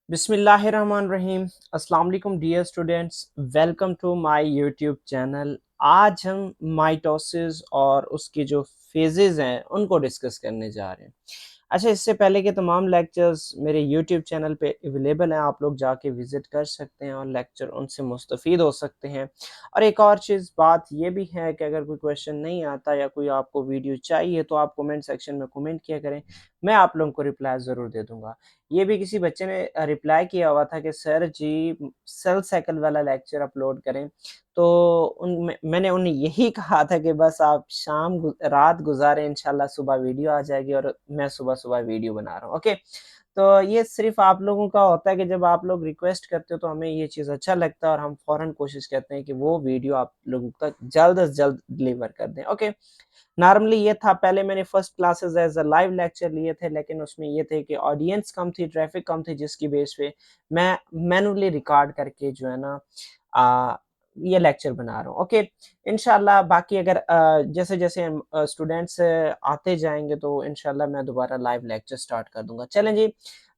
बिस्मिल्लाहिर्रहमानिर्रहीम। अस्सलाम वालेकुम dear students, welcome to my YouTube channel. आज हम माइटोसिस और उसके जो फेजेस हैं उनको डिस्कस करने जा रहे हैं। अच्छा, इससे पहले के तमाम लेक्चर्स मेरे यूट्यूब चैनल पे अवेलेबल हैं, आप लोग जाके विज़िट कर सकते हैं और लेक्चर उनसे मुस्तफ़ीद हो सकते हैं। और एक और चीज़ बात ये भी है कि अगर कोई क्वेश्चन नहीं आता या कोई आपको वीडियो चाहिए तो आप कमेंट सेक्शन में कमेंट किया करें, मैं आप लोगों को रिप्लाई ज़रूर दे दूँगा। ये भी किसी बच्चे ने रिप्लाई किया हुआ था कि सर जी सेल साइकिल वाला लेक्चर अपलोड करें। तो मैंने उन्हें यही कहा था कि बस आप रात गुज़ारें, इंशाल्लाह सुबह वीडियो आ जाएगी और मैं सुबह-सुबह वीडियो बना रहा हूँ। ओके? तो ये सिर्फ़ आप लोगों का होता है कि जब आप लोग रिक्वेस्ट करते हो तो हमें ये चीज़ अच्छा लगता है और हम फ़ौरन कोशिश करते हैं कि वो वीडियो आप लोगों तक जल्द से जल्द डिलीवर कर दें। ओके? नॉर्मली ये था, पहले मैंने first classes as a live lecture लिए थे, लेकिन उसमें ये थे कि ऑडियंस कम थी, ट्रैफ़िक कम थी, जिसकी बेस पे मैं मैनुअली रिकॉर्ड करके जो है ना अ, ये लेक्चर बना रहा हूँ। ओके, इंशाल्लाह बाकी अगर जैसे-जैसे हम स्टूडेंट्स आते जाएँगे तो इंशाल्लाह मैं दोबारा लाइव लेक्चर स्टार्ट कर दूँगा। चलें जी,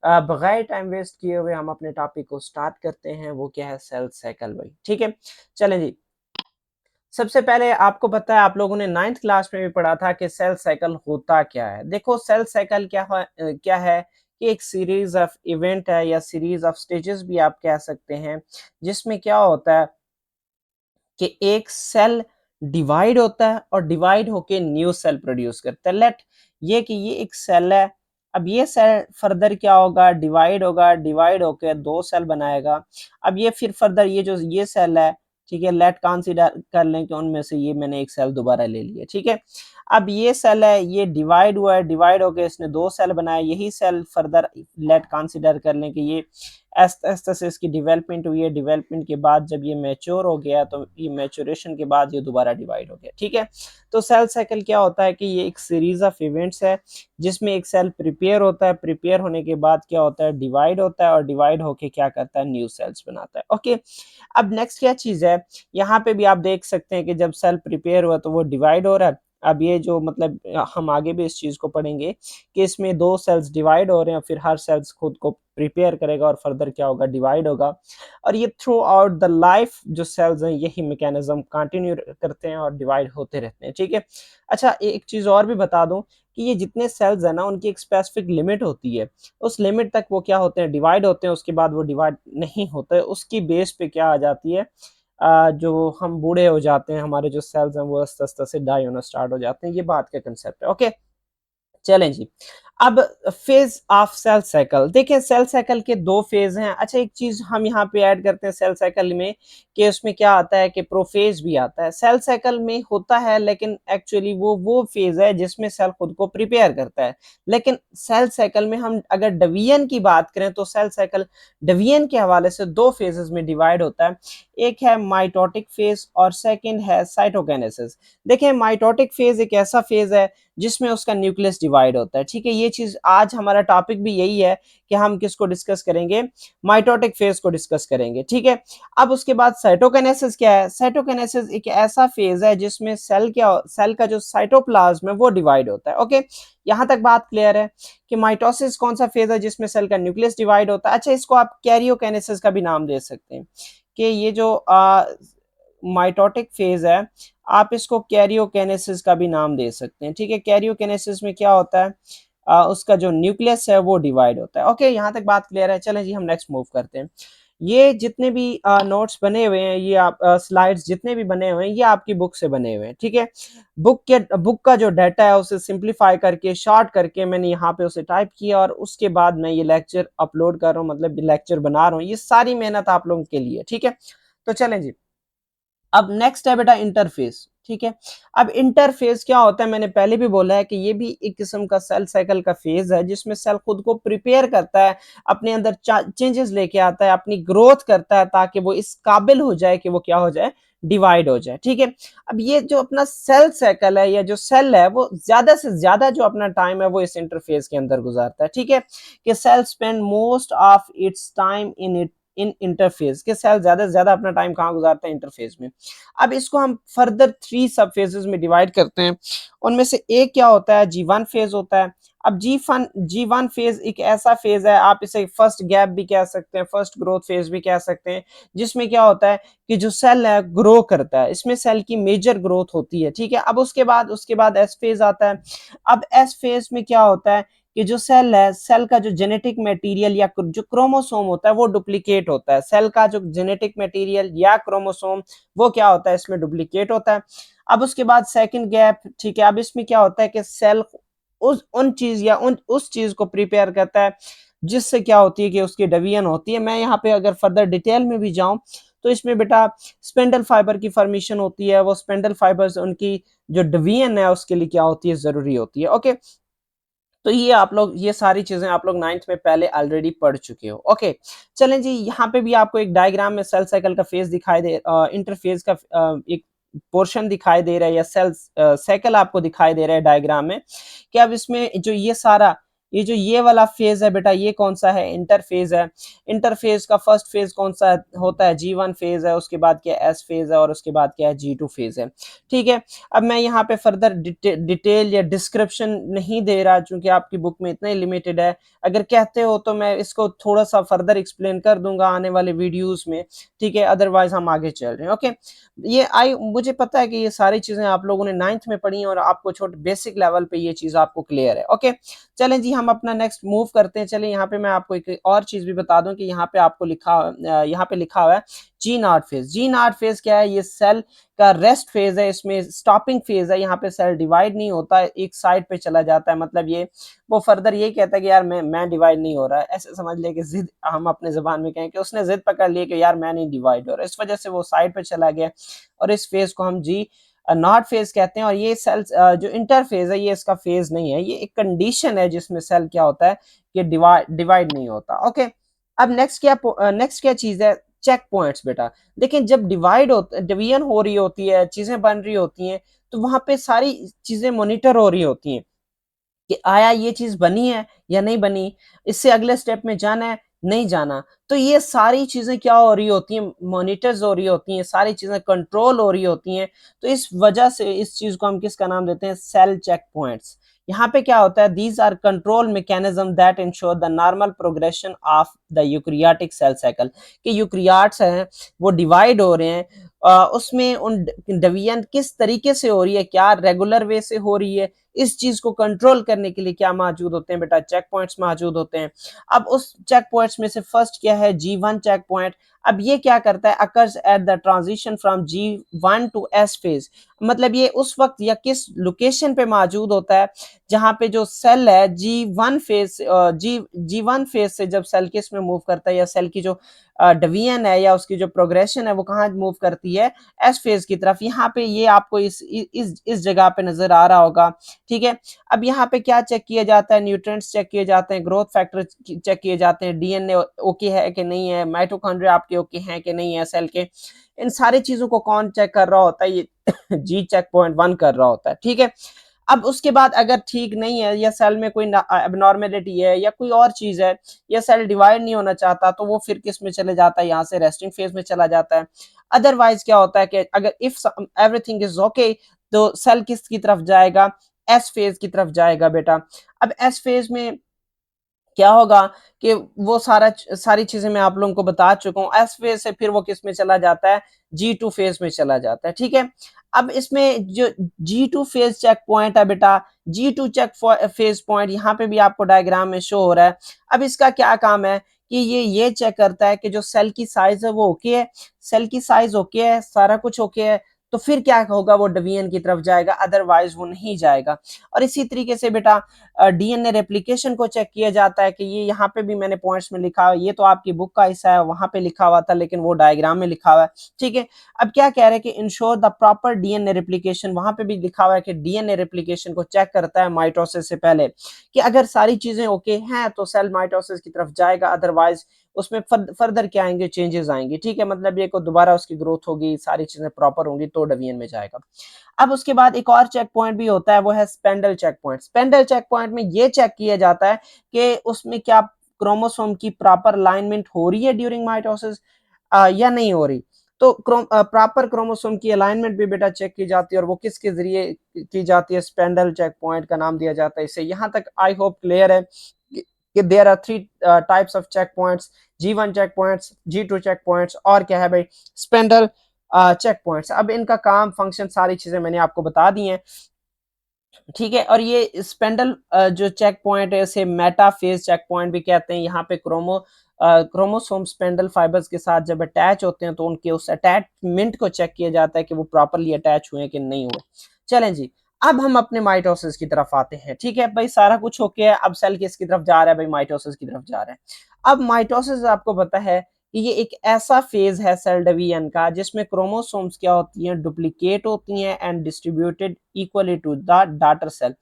बगैर टाइम वेस्ट किए हुए हम अपने टॉपिक को स्टार्ट करते हैं, वो क्या है? सेल साइकिल भाई, ठीक है? चलें जी। सबसे पहले आपको पता है, आप लोगों ने 9th क्लास में भी पढ़ा था कि सेल साइकिल होता क्या है। देखो, सेल साइकिल क्या है कि एक सीरीज ऑफ इवेंट है या सीरीज ऑफ स्टेजेस भी आप कह सकते हैं, जिसमें क्या होता है कि एक सेल डिवाइड होता है और डिवाइड होके न्यू सेल प्रोड्यूस करता है। लेट ये कि ये एक सेल है। अब ये सेल फर्दर क्या होगा? डिवाइड होगा, डिवाइड होके 2 सेल बनाएगा। अब ये फिर फर्दर ये जो ये सेल है, ठीक है, लेट कंसीडर कर लें कि उनमें से ये मैंने एक सेल दोबारा ले लिया, ठीक है। अब ये सेल है, ये डिवाइड हुआ है, डिवाइड होके इसने 2 सेल बनाए, यही सेल फर्दर लेट कंसीडर कर लें कि ये आहिस्ता-आहिस्ता से इसकी डेवलपमेंट हुई है, डेवलपमेंट के बाद जब ये मैच्योर हो गया तो ये मैच्योरेशन के बाद ये दोबारा डिवाइड हो गया, ठीक है। तो सेल साइकिल क्या होता है कि ये एक सीरीज ऑफ इवेंट्स है, जिसमें एक सेल प्रिपेयर होता है, प्रिपेयर होने के बाद क्या होता है? डिवाइड होता है और डिवाइड होके क्या करता है? न्यू सेल्स बनाता है। ओके, अब नेक्स्ट क्या चीज़ है? यहाँ पे भी आप देख सकते हैं कि जब सेल प्रिपेयर हुआ तो वो डिवाइड हो रहा है। अब ये जो मतलब हम आगे भी इस चीज़ को पढ़ेंगे कि इसमें 2 सेल्स डिवाइड हो रहे हैं, फिर हर सेल्स खुद को प्रिपेयर करेगा और फर्दर क्या होगा? डिवाइड होगा। और ये थ्रू आउट द लाइफ जो सेल्स हैं, यही मैकेनिज्म कंटिन्यू करते हैं और डिवाइड होते रहते हैं, ठीक है। अच्छा, एक चीज़ और भी बता दूं कि ये जितने सेल्स हैं ना, उनकी एक स्पेसिफिक लिमिट होती है। उस लिमिट तक वो क्या होते हैं? डिवाइड होते हैं, उसके बाद वो डिवाइड नहीं होते। उसकी बेस पे क्या आ जाती है? जो हम बूढ़े हो जाते हैं, हमारे जो सेल्स हैं वो आस्ते-आस्ते से डाई होना स्टार्ट हो जाते हैं। ये बात का कांसेप्ट है। ओके, चलें जी। अब फेज़ ऑफ सेल साइकिल, देखिए सेल साइकिल के 2 फेज़ हैं। अच्छा, एक चीज़ हम यहाँ पे ऐड करते हैं सेल साइकिल में कि उसमें क्या आता है कि प्रोफ़ेज़ भी आता है। सेल साइकिल में होता है, लेकिन एक्चुअली वो फ़ेज़ है जिसमें सेल खुद को प्रिपेयर करता है। लेकिन सेल साइकिल में हम अगर डिवीजन की बात करें तो सेल साइकिल डिवीजन के हवाले से 2 फ़ेज़ेज़ में डिवाइड होता है। एक है माइटोटिक फ़ेज़ और सेकंड है साइटोकिनेसिस। देखिए, माइटोटिक फ़ेज़ एक ऐसा फ़ेज़ है जिसमें उसका न्यूक्लियस डिवाइड होता है, ठीक है। ये चीज़ आज हमारा टॉपिक भी यही है कि हम किसको डिस्कस करेंगे? माइटोटिक फेज़ को डिस्कस करेंगे, ठीक है। अब उसके बाद साइटोकिनेसिस क्या है? साइटोकिनेसिस एक ऐसा फेज़ है जिसमें सेल का जो साइटोप्लाज्म है वो डिवाइड होता है। ओके, यहाँ तक बात क्लियर है कि माइटोसिस कौन सा फेज़ है जिसमें सेल का न्यूक्लियस डिवाइड होता है। अच्छा, इसको आप कैरियोकिनेसिस का भी नाम दे सकते हैं कि ये जो माइटोटिक फेज़ है, आप इसको कैरियोकिनेसिस का भी नाम दे सकते हैं, ठीक है। कैरियोकिनेसिस में क्या होता है? उसका जो न्यूक्लियस है वो डिवाइड होता है। ओके, यहाँ तक बात क्लियर है। चलें जी, हम नेक्स्ट मूव करते हैं। ये जितने भी नोट्स बने हुए हैं, ये आप स्लाइड्स जितने भी बने हुए हैं, ये आपकी बुक से बने हुए हैं, ठीक है। बुक का जो डाटा है उसे सिंप्लीफाई करके, शॉर्ट करके मैंने यहाँ पे उसे टाइप किया और उसके बाद मैं ये लेक्चर अपलोड कर रहा हूँ, मतलब लेक्चर बना रहा हूँ। ये सारी मेहनत आप लोगों के लिए, ठीक है। तो चलें जी। अब नेक्स्ट है बेटा इंटरफेस, ठीक है। अब इंटरफेस क्या होता है? मैंने पहले भी बोला है कि ये भी एक किस्म का सेल साइकिल का फेज है जिसमें सेल खुद को प्रिपेयर करता है, अपने अंदर चेंजेस लेके आता है, अपनी ग्रोथ करता है ताकि वो इस काबिल हो जाए कि वो क्या हो जाए? डिवाइड हो जाए, ठीक है। अब ये जो अपना सेल साइकिल है या जो सेल है वो ज्यादा से ज्यादा जो अपना टाइम है वो इस इंटरफेस के अंदर गुजारता है, ठीक है। कि cell spend most of its time in interphase, के सेल ज्यादा से ज्यादा अपना टाइम कहाँ गुजारते हैं, इंटरफेज में। अब इसको हम फर्दर 3 सब फेजेस में डिवाइड करते हैं। उनमें से एक क्या होता है, G1 फेज होता है। अब G1 फेज एक ऐसा फेज है, आप इसे फर्स्ट गैप भी कह सकते हैं, फर्स्ट ग्रोथ फेज भी कह सकते हैं, जिसमें क्या होता है कि जो सेल है ग्रो करता है, इसमें सेल की मेजर ग्रोथ होती है, ठीक है। अब उसके बाद एस फेज आता है। अब एस फेज में क्या होता है कि जो सेल है, सेल का जो जेनेटिक मटेरियल या जो क्रोमोसोम होता है वो डुप्लीकेट होता है, सेल का जो जेनेटिक मटेरियल या क्रोमोसोम वो क्या होता है, इसमें डुप्लीकेट होता है। अब उसके बाद सेकंड गैप, ठीक है। अब इसमें क्या होता है कि सेल उस चीज को प्रिपेयर करता है जिससे क्या होती है कि उसकी डिवीजन होती है। मैं यहाँ पे अगर फर्दर डिटेल में भी जाऊं तो इसमें बेटा स्पेंडल फाइबर की फॉर्मेशन होती है, वो स्पेंडल फाइबर्स उनकी जो डिवीजन है उसके लिए क्या होती है, जरूरी होती है। ओके, तो ये आप लोग, ये सारी चीजें आप लोग 9th में पहले ऑलरेडी पढ़ चुके हो। ओके, चलें जी, यहाँ पे भी आपको एक डायग्राम में सेल साइकिल का फेज दिखाई दे, इंटरफेज का एक पोर्शन दिखाई दे रहा है, या सेल साइकिल आपको दिखाई दे रहा है डायग्राम में। कि अब इसमें जो ये सारा, ये जो ये वाला फेज है बेटा, ये कौन सा है, इंटरफेज है। इंटरफेज का फर्स्ट फेज कौन सा होता है, G1 फेज है, उसके बाद क्या एस फेज है, और उसके बाद क्या है, G2 फेज है, ठीक है। अब मैं यहाँ पे फर्दर डिटेल या डिस्क्रिप्शन नहीं दे रहा, क्योंकि आपकी बुक में इतना ही लिमिटेड है। अगर कहते हो तो मैं इसको थोड़ा सा फर्दर एक्सप्लेन कर दूंगा आने वाले वीडियोस में, ठीक है। अदरवाइज हम आगे चल रहे हैं। ओके, मुझे पता है कि ये सारी चीजें आप लोगों ने 9th में पढ़ी हैं और आपको छोटे बेसिक लेवल पे ये चीज आपको क्लियर है। ओके, चलें जी, हम अपना नेक्स्ट मूव करते हैं। चलें, यहाँ पे मैं आपको एक और चीज भी बता दूं कि यहाँ पे आपको यहाँ पे लिखा हुआ है G0 फेज। G0 फेज क्या है, ये सेल का रेस्ट फेज है, इसमें स्टॉपिंग फेज है, यहाँ पे सेल डिवाइड नहीं होता है, एक साइड पे चला जाता है। मतलब ये वो फर्दर ये कहता है कि यार मैं डिवाइड नहीं हो रहा है, ऐसे समझ ले कि जिद, हम अपने जबान में कहें कि उसने जिद पकड़ ली कि यार मैं नहीं डिवाइड हो रहा, इस वजह से वो साइड पे चला गया, और इस फेज को हम जी नॉट फेज कहते हैं। और ये सेल जो इंटरफेज है, ये इसका फेज नहीं है, ये एक कंडीशन है जिसमें सेल क्या होता है कि डिवाइड नहीं होता। ओके, अब नेक्स्ट क्या चीज है, चेक पॉइंट्स बेटा। देखिए, जब डिवीजन हो रही होती है, चीजें बन रही होती हैं, तो वहां पे सारी चीजें मॉनिटर हो रही होती हैं कि आया ये चीज बनी है या नहीं बनी, इससे अगले स्टेप में जाना है नहीं जाना। तो ये सारी चीजें क्या हो रही होती हैं, मॉनिटर्स हो रही होती हैं, सारी चीजें कंट्रोल हो रही होती हैं। तो इस वजह से इस चीज को हम किसका नाम देते हैं, सेल चेक पॉइंट्स। यहाँ पे क्या होता है, these are control mechanism that ensure the normal progression of the eukaryotic cell cycle. कि यूक्रियाट्स हैं वो डिवाइड हो रहे हैं, उसमें उन डिवीजन किस तरीके से हो रही है, क्या रेगुलर वे से हो रही है, इस चीज को कंट्रोल करने के लिए क्या मौजूद होते हैं बेटा, चेक पॉइंट्स मौजूद होते हैं। अब उस चेक पॉइंट्स में से फर्स्ट क्या है, G1 चेक पॉइंट। अब ये क्या करता है, occurs at the transition from G1 to S phase. मतलब ये उस वक्त या किस लोकेशन पे मौजूद होता है जहां पे जो सेल है जी वन फेज से जब सेल किस में मूव करता है, या सेल की जो डिवीजन है या उसकी जो प्रोग्रेशन है वो कहाँ मूव करती है, एस फेज की तरफ। यहाँ पे ये आपको इस जगह पे नजर आ रहा होगा, ठीक है। अब यहाँ पे क्या चेक किया जाता है, न्यूट्रिएंट्स चेक किए जाते हैं, ग्रोथ फैक्टर चेक किए जाते हैं, डीएनए ओके है कि नहीं है, माइटोकॉन्ड्रिया आपके ओके हैं कि नहीं है सेल के। इन सारी चीजों को कौन चेक कर रहा होता है, ये जी चेक पॉइंट 1 कर रहा होता है, ठीक है। अब उसके बाद अगर ठीक नहीं है, या सेल में कोई एबनॉर्मेलिटी है या कोई और चीज है, या सेल डिवाइड नहीं होना चाहता, तो वो फिर किस में चले जाता है, यहाँ से रेस्टिंग फेज में चला जाता है। अदरवाइज क्या होता है कि अगर इफ एवरीथिंग इज ओके, तो सेल किस की तरफ जाएगा, एस फेज की तरफ जाएगा बेटा। अब एस फेज में क्या होगा कि वो सारी चीजें मैं आप लोगों को बता चुका हूँ। एस फेज से फिर वो किस में चला जाता है, G2 फेज में चला जाता है, ठीक है। अब इसमें जो G2 फेज चेक पॉइंट है बेटा, G2 चेक फेज पॉइंट यहाँ पे भी आपको डायग्राम में शो हो रहा है। अब इसका क्या काम है कि ये चेक करता है कि जो सेल की साइज है वो ओके है, सेल की साइज ओके है, सारा कुछ ओके है, तो फिर क्या होगा, वो डिवीजन की तरफ जाएगा, अदरवाइज वो नहीं जाएगा। और इसी तरीके से बेटा डीएनए रेप्लिकेशन को चेक किया जाता है कि ये यहाँ पे भी मैंने पॉइंट्स में लिखा हुआ है, ये तो आपकी बुक का हिस्सा है, वहां पे लिखा हुआ था लेकिन वो डायग्राम में लिखा हुआ है, ठीक है। अब क्या कह रहे हैं कि ensure the proper DNA replication, वहां पे भी लिखा हुआ है कि डीएनए रेप्लिकेशन को चेक करता है माइटोसिस से पहले, कि अगर सारी चीजें ओके हैं तो सेल माइटोसिस की तरफ जाएगा, अदरवाइज उसमें फर्दर क्या आएंगे, चेंजेस आएंगे, ठीक है। मतलब ये को दोबारा उसकी ग्रोथ होगी, सारी चीजें प्रॉपर होंगी तो डिवीजन में जाएगा। अब उसके बाद एक और चेक पॉइंट भी होता है, वो है spindle check point. Spindle check point में ये चेक किया जाता है कि उसमें क्या क्रोमोसोम की प्रॉपर अलाइनमेंट हो रही है ड्यूरिंग माइटोसिस या नहीं हो रही। तो प्रॉपर क्रोमोसोम की अलाइनमेंट भी बेटा चेक की जाती है और वो किसके जरिए की जाती है, स्पेंडल चेक पॉइंट का नाम दिया जाता है इसे। यहाँ तक आई होप क्लियर है कि there are three types of check points, G1 check points, G2 check points और क्या है भाई, स्पेंडल चेक पॉइंट्स। अब इनका काम, फंक्शन, सारी चीजें मैंने आपको बता दी हैं, ठीक है। और ये स्पेंडल जो चेक पॉइंट है इसे मेटाफेज चेक पॉइंट भी कहते हैं। यहाँ पे क्रोमोसोम स्पेंडल फाइबर्स के साथ जब अटैच होते हैं तो उनके उस अटैचमेंट को चेक किया जाता है कि वो प्रॉपरली अटैच हुए कि नहीं हुए। चलें जी, अब हम अपने माइटोसिस की तरफ आते हैं, ठीक है भाई, सारा कुछ ओके है। अब सेल किसकी तरफ जा रहा है भाई, माइटोसिस की तरफ जा रहा है। अब माइटोसिस आपको पता है कि ये एक ऐसा फेज है सेल डिवीजन का जिसमें क्रोमोसोम्स क्या होती हैं, डुप्लीकेट होती हैं and distributed equally to the daughter cell.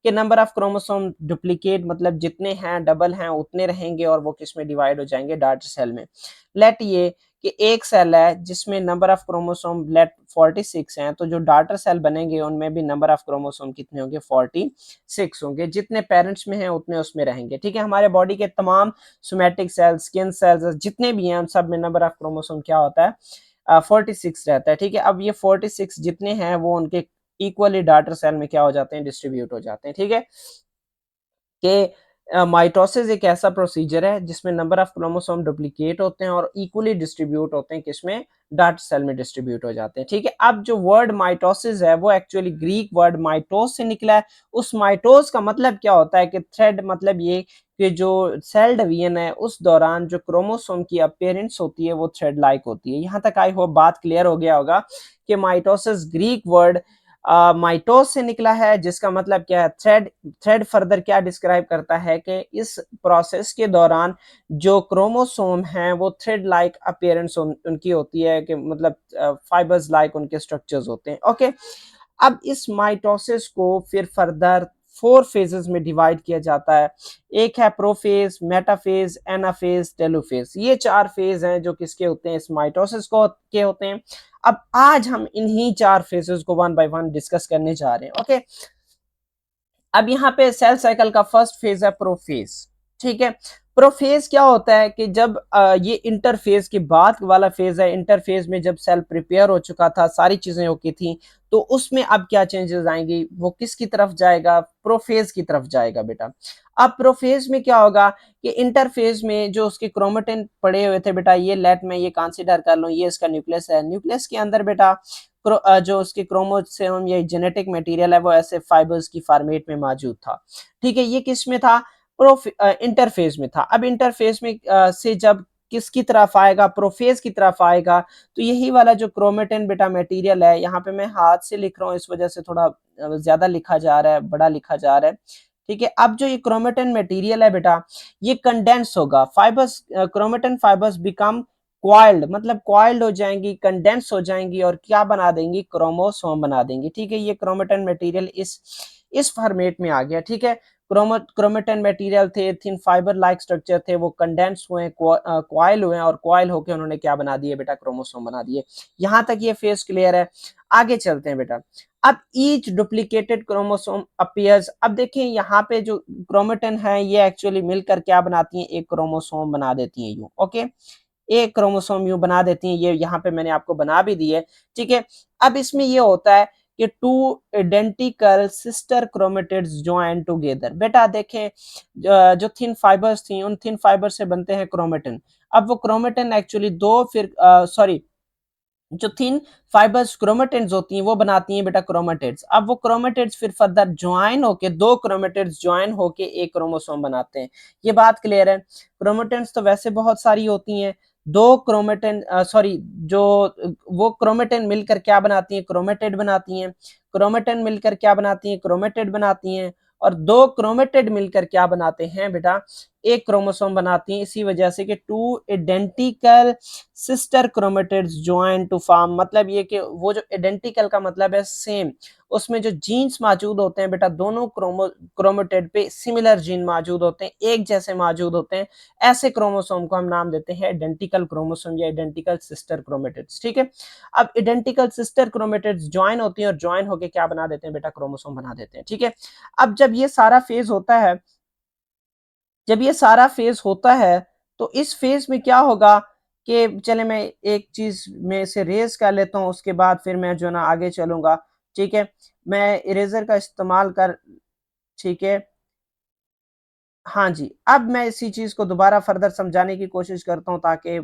के नंबर ऑफ क्रोमोसोम डुप्लीकेट मतलब जितने हैं डबल हैं उतने रहेंगे और वो किस में डिवाइड हो जाएंगे, डॉटर सेल में। लेट ये कि एक सेल है जिसमें नंबर ऑफ क्रोमोसोम लेट 46 हैं, तो जो डॉटर सेल बनेंगे उनमें भी नंबर ऑफ क्रोमोसोम कितने होंगे, 46 होंगे। जितने पेरेंट्स में हैं उतने उसमें रहेंगे, ठीक है। हमारे बॉडी के तमाम सोमैटिक सेल्स, स्किन सेल्स जितने भी हैं उन सब में नंबर ऑफ क्रोमोसोम क्या होता है, 46 रहता है, ठीक है। अब ये 46 जितने हैं वो उनके इक्वली डॉटर सेल में क्या हो जाते हैं, डिस्ट्रीब्यूट हो जाते हैं, ठीक है। कि माइटोसिस एक ऐसा प्रोसीजर है जिसमें नंबर ऑफ क्रोमोसोम डुप्लीकेट होते हैं और इक्वली डिस्ट्रीब्यूट होते हैं, किसमें, डॉटर सेल में डिस्ट्रीब्यूट हो जाते हैं, ठीक है। अब जो वर्ड माइटोसिस है वो एक्चुअली ग्रीक वर्ड माइटोस से निकला है। उस माइटोस का मतलब क्या होता है कि थ्रेड, मतलब ये कि जो सेल डिवीजन है उस दौरान जो क्रोमोसोम की अपीयरेंस होती है वो थ्रेड लाइक होती है। यहाँ तक आई होप बात क्लियर हो गया होगा कि माइटोसिस ग्रीक वर्ड माइटोस से निकला है जिसका मतलब क्या है, थ्रेड। थ्रेड फर्दर क्या डिस्क्राइब करता है कि इस प्रोसेस के दौरान जो क्रोमोसोम हैं वो थ्रेड लाइक अपीयरेंस उनकी होती है, कि मतलब फाइबर्स लाइक उनके स्ट्रक्चर्स होते हैं, ओके। अब इस माइटोसिस को फिर फर्दर 4 फेजेस में डिवाइड किया जाता है। एक है प्रोफेज, मेटाफेज, एनाफेज, टेलोफेज। ये 4 फेज हैं जो किसके होते हैं, इस माइटोसिस को के होते हैं। अब आज हम इन्हीं 4 फेजेस को वन बाय वन डिस्कस करने जा रहे हैं, ओके। अब यहाँ पे सेल साइकिल का फर्स्ट फेज है प्रोफेज, ठीक है। प्रोफेज क्या होता है कि जब ये इंटरफेज के बाद वाला फेज है। इंटरफेज में जब सेल प्रिपेयर हो चुका था, सारी चीजें होकी थी, तो उसमें अब क्या चेंजेस आएंगी, वो किसकी तरफ जाएगा, प्रोफेज की तरफ जाएगा बेटा। अब प्रोफेज में क्या होगा कि इंटरफेज में जो उसके क्रोमेटिन पड़े हुए थे बेटा, ये लेट में ये कंसीडर कर लो, ये इसका न्यूक्लियस है। न्यूक्लियस के अंदर बेटा जो उसके क्रोमोसोम या जेनेटिक मटेरियल है वो ऐसे फाइबर्स की फॉर्मेट में मौजूद था, ठीक है। ये किस में था, इंटरफेज में था। अब इंटरफेज में से जब किसकी तरफ आएगा, प्रोफेज की तरफ आएगा, तो यही वाला जो क्रोमेटिन बेटा मटेरियल है, यहाँ पे मैं हाथ से लिख रहा हूँ इस वजह से थोड़ा ज्यादा लिखा जा रहा है, बड़ा लिखा जा रहा है, ठीक है। अब जो ये क्रोमेटिन मटेरियल है बेटा, ये कंडेंस होगा, fibres, chromatin fibres become coiled, मतलब क्वाइल्ड हो जाएंगी, कंडेंस हो जाएंगी और क्या बना देंगी, क्रोमोसोम बना देंगी, ठीक है। ये क्रोमेटिन मटेरियल इस फॉर्मेट में आ गया, ठीक है। क्रोमेटिन मटेरियल थे, थिन फाइबर लाइक स्ट्रक्चर थे, वो कंडेंस हुए, क्वाइल हुए और क्वाइल होके उन्होंने क्या बना दिए बेटा, क्रोमोसोम बना दिए। यहां तक ये फेज क्लियर है। आगे चलते हैं बेटा। अब ईच डुप्लीकेटेड क्रोमोसोम अपीयर्स। अब देखिए यहाँ पे जो क्रोमेटिन है ये एक्चुअली मिलकर क्या बनाती हैं, एक क्रोमोसोम बना देती हैं यूं, ओके। एक क्रोमोसोम यूं बना देती हैं, ये यहाँ पे मैंने आपको बना भी दी है, ठीक है। अब इसमें ये होता है कि two identical sister chromatids join together. बेटा देखें, जो थिन फाइबर्स थी उन थिन फाइबर से बनते हैं क्रोमेटिन। अब वो क्रोमेटिन एक्चुअली दो फिर सॉरी, जो थिन फाइबर्स क्रोमेटिड्स होती हैं वो बनाती हैं बेटा क्रोमेटिड्स। अब वो क्रोमेटिड्स फिर फर्दर ज्वाइन होके, दो क्रोमेटिड्स ज्वाइन होके एक क्रोमोसोम बनाते हैं। ये बात क्लियर है। क्रोमेटिड्स तो वैसे बहुत सारी होती हैं, दो क्रोमेटिन सॉरी जो वो क्रोमेटिन मिलकर क्या बनाती हैं, क्रोमेटिड बनाती हैं। क्रोमेटिन मिलकर क्या बनाती हैं, क्रोमेटिड बनाती हैं। और दो क्रोमेटिड मिलकर क्या बनाते हैं बेटा, एक क्रोमोसोम बनाती हैं। इसी वजह से कि two identical sister chromatids join to form, मतलब ये कि वो जो आइडेंटिकल का मतलब है सेम, उसमें जो जीन्स मौजूद होते हैं बेटा, दोनों क्रोमेटिड पे सिमिलर जीन मौजूद होते हैं, एक जैसे मौजूद होते हैं। ऐसे क्रोमोसोम को हम नाम देते हैं आइडेंटिकल क्रोमोसोम या आइडेंटिकल सिस्टर क्रोमेटिड्स, ठीक है। अब आइडेंटिकल सिस्टर क्रोमेटिड्स ज्वाइन होती हैं और ज्वाइन होकर क्या बना देते हैं बेटा, क्रोमोसोम बना देते हैं, ठीक है। अब जब ये सारा फेज होता है जब ये सारा फेज होता है तो इस फेज में क्या होगा कि चले मैं एक चीज में से रेज कर लेता हूँ, उसके बाद फिर मैं जो ना आगे चलूंगा। ठीक है, मैं इरेजर का इस्तेमाल कर, ठीक है, हाँ जी, अब मैं इसी चीज को दोबारा फर्दर समझाने की कोशिश करता हूँ ताकि